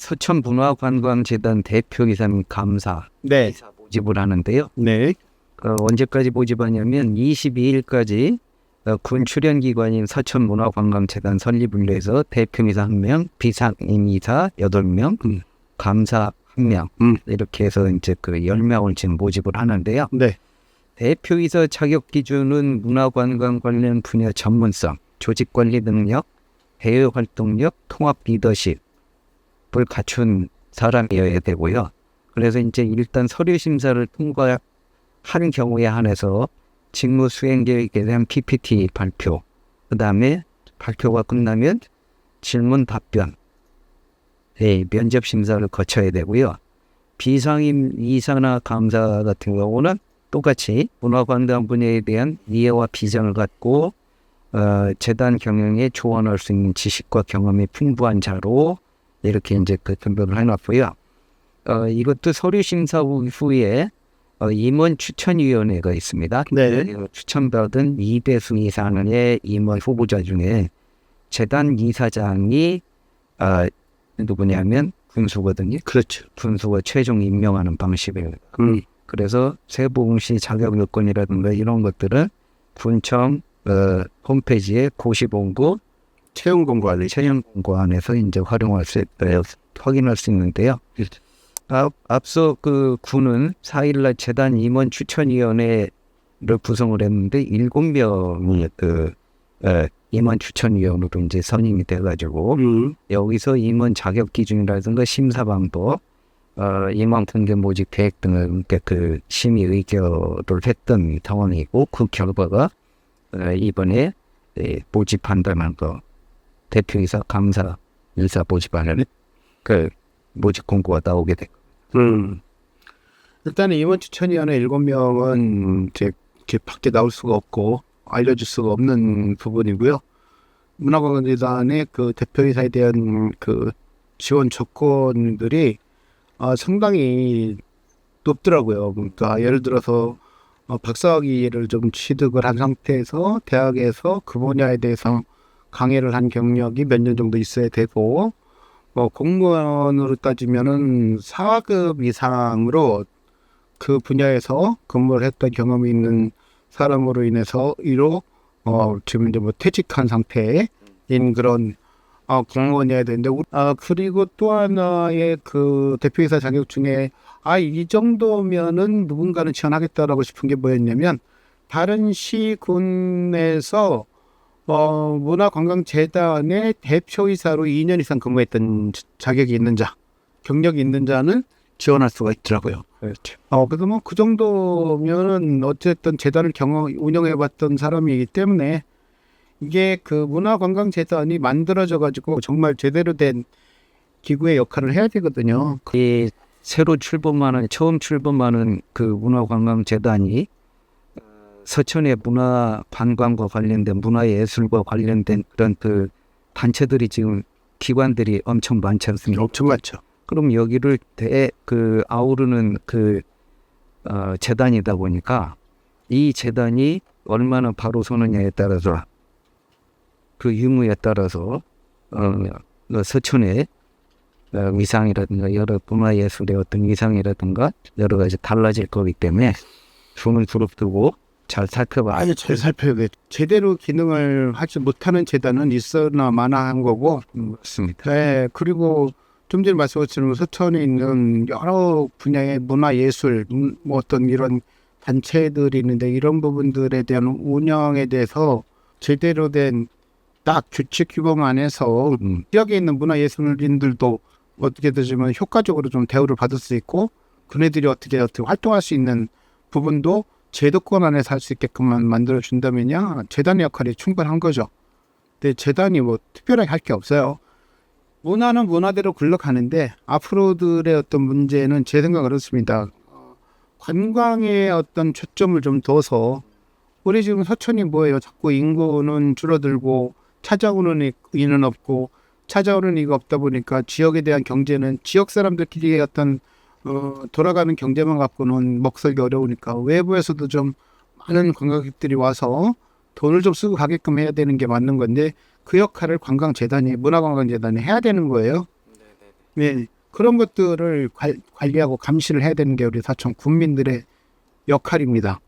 서천문화관광재단 대표이사님 감사 네. 모집을 하는데요. 네. 언제까지 모집하냐면 22일까지 군 출연기관인 서천문화관광재단 설립을 위해서 대표이사 1명, 비상임이사 8명, 감사 1명 이렇게 해서 이제 그 10명을 지금 모집을 하는데요. 네. 대표이사 자격 기준은 문화관광 관련 분야 전문성, 조직관리 능력, 대외 활동력, 통합 리더십을 갖춘 사람이어야 되고요. 그래서 이제 일단 서류 심사를 통과한 경우에 한해서 직무 수행 계획에 대한 PPT 발표, 그 다음에 발표가 끝나면 질문 답변, 면접 심사를 거쳐야 되고요. 비상임 이사나 감사 같은 경우는 똑같이 문화관광 분야에 대한 이해와 비전을 갖고 재단 경영에 조언할 수 있는 지식과 경험이 풍부한 자로 이렇게 이제 그 등록을 해놨고요. 이것도 서류 심사 후에 임원 추천위원회가 있습니다. 네. 추천받은 2배수 이상의 임원 후보자 중에 재단 이사장이 누구냐면 군수거든요. 그렇죠. 군수가 최종 임명하는 방식입니다. 그래서 세부공시 자격 요건이라든가 이런 것들은 군청 홈페이지에 고시본고 채용 공고안에 채용 공고안에서 이제 활용할 수 있어요. 확인할 수 있는데요. 앞서 그 군은 4일날 재단 임원 추천위원회를 구성을 했는데 7명이 임원 추천위원으로 이제 선임이 돼가지고 여기서 임원 자격 기준이라든가 심사 방법, 임원 등대 모집 계획 등을 그 심의 의결을 했던 상황이고 그 결과가 이번에 모집한다는 거 대표이사 감사 인사 모집하는 그 모집 공고가 나오게 된 겁니다. 일단은 임원 추천위원회 7명은 이제 이렇게 밖에 나올 수가 없고 알려줄 수가 없는 부분이고요. 문화관광재단의 그 대표이사에 대한 그 지원 조건들이 상당히 높더라고요. 그러니까 예를 들어서 박사학위를 좀 취득을 한 상태에서 대학에서 그 분야에 대해서 강의를 한 경력이 몇 년 정도 있어야 되고 공무원으로 따지면은 4급 이상으로 그 분야에서 근무를 했던 경험이 있는 사람으로 인해서 지금 이제 퇴직한 상태인 그런 공무원이어야 되는데 그리고 또 하나의 그 대표이사 자격 중에 이 정도면은 누군가는 지원하겠다라고 싶은 게 뭐였냐면 다른 시군에서 문화관광재단의 대표이사로 2년 이상 근무했던 자격이 있는 자, 경력이 있는 자는 지원할 수가 있더라고요. 그렇죠. 그래서 뭐 그 정도면은 어쨌든 재단을 운영해봤던 사람이기 때문에 이게 그 문화관광재단이 만들어져가지고 정말 제대로 된 기구의 역할을 해야 되거든요. 이 새로 처음 출범하는 그 문화관광재단이 서천의 문화 관광과 관련된 문화예술과 관련된 그런 그 단체들이 지금 기관들이 엄청 많지 않습니까? 엄청 많죠. 그럼 여기를 아우르는 재단이다 보니까 이 재단이 얼마나 바로 서느냐에 따라서 그 유무에 따라서 서천의 위상이라든가 여러 문화예술의 어떤 위상이라든가 여러 가지 달라질 거기 때문에 손을 두릅뜨고 잘 살펴봐야 잘 살펴야 제대로 기능을 하지 못하는 재단은 있어나 마나한 거고. 맞습니다. 네, 그리고 좀 전에 말씀하신 서천에 있는 여러 분야의 문화예술 뭐 어떤 이런 단체들이 있는데 이런 부분들에 대한 운영에 대해서 제대로 된 딱 규칙 규범 안에서 지역에 있는 문화예술인들도 어떻게 되지만 효과적으로 좀 대우를 받을 수 있고 그네들이 어떻게 활동할 수 있는 부분도 제도권 안에서 할 수 있게끔만 만들어준다면야 재단의 역할이 충분한 거죠. 근데 재단이 뭐 특별하게 할 게 없어요. 문화는 문화대로 굴러가는데 앞으로들의 어떤 문제는 제 생각은 그렇습니다. 관광에 어떤 초점을 좀 둬서 우리 지금 서천이 뭐예요? 자꾸 인구는 줄어들고 찾아오는 이는 없고 찾아오는 이가 없다 보니까 지역에 대한 경제는 지역 사람들끼리의 어떤 돌아가는 경제만 갖고는 먹살기 어려우니까 외부에서도 좀 많은 관광객들이 와서 돈을 좀 쓰고 가게끔 해야 되는 게 맞는 건데 그 역할을 문화관광재단이 해야 되는 거예요. 네. 그런 것들을 관리하고 감시를 해야 되는 게 우리 사천 군민들의 역할입니다.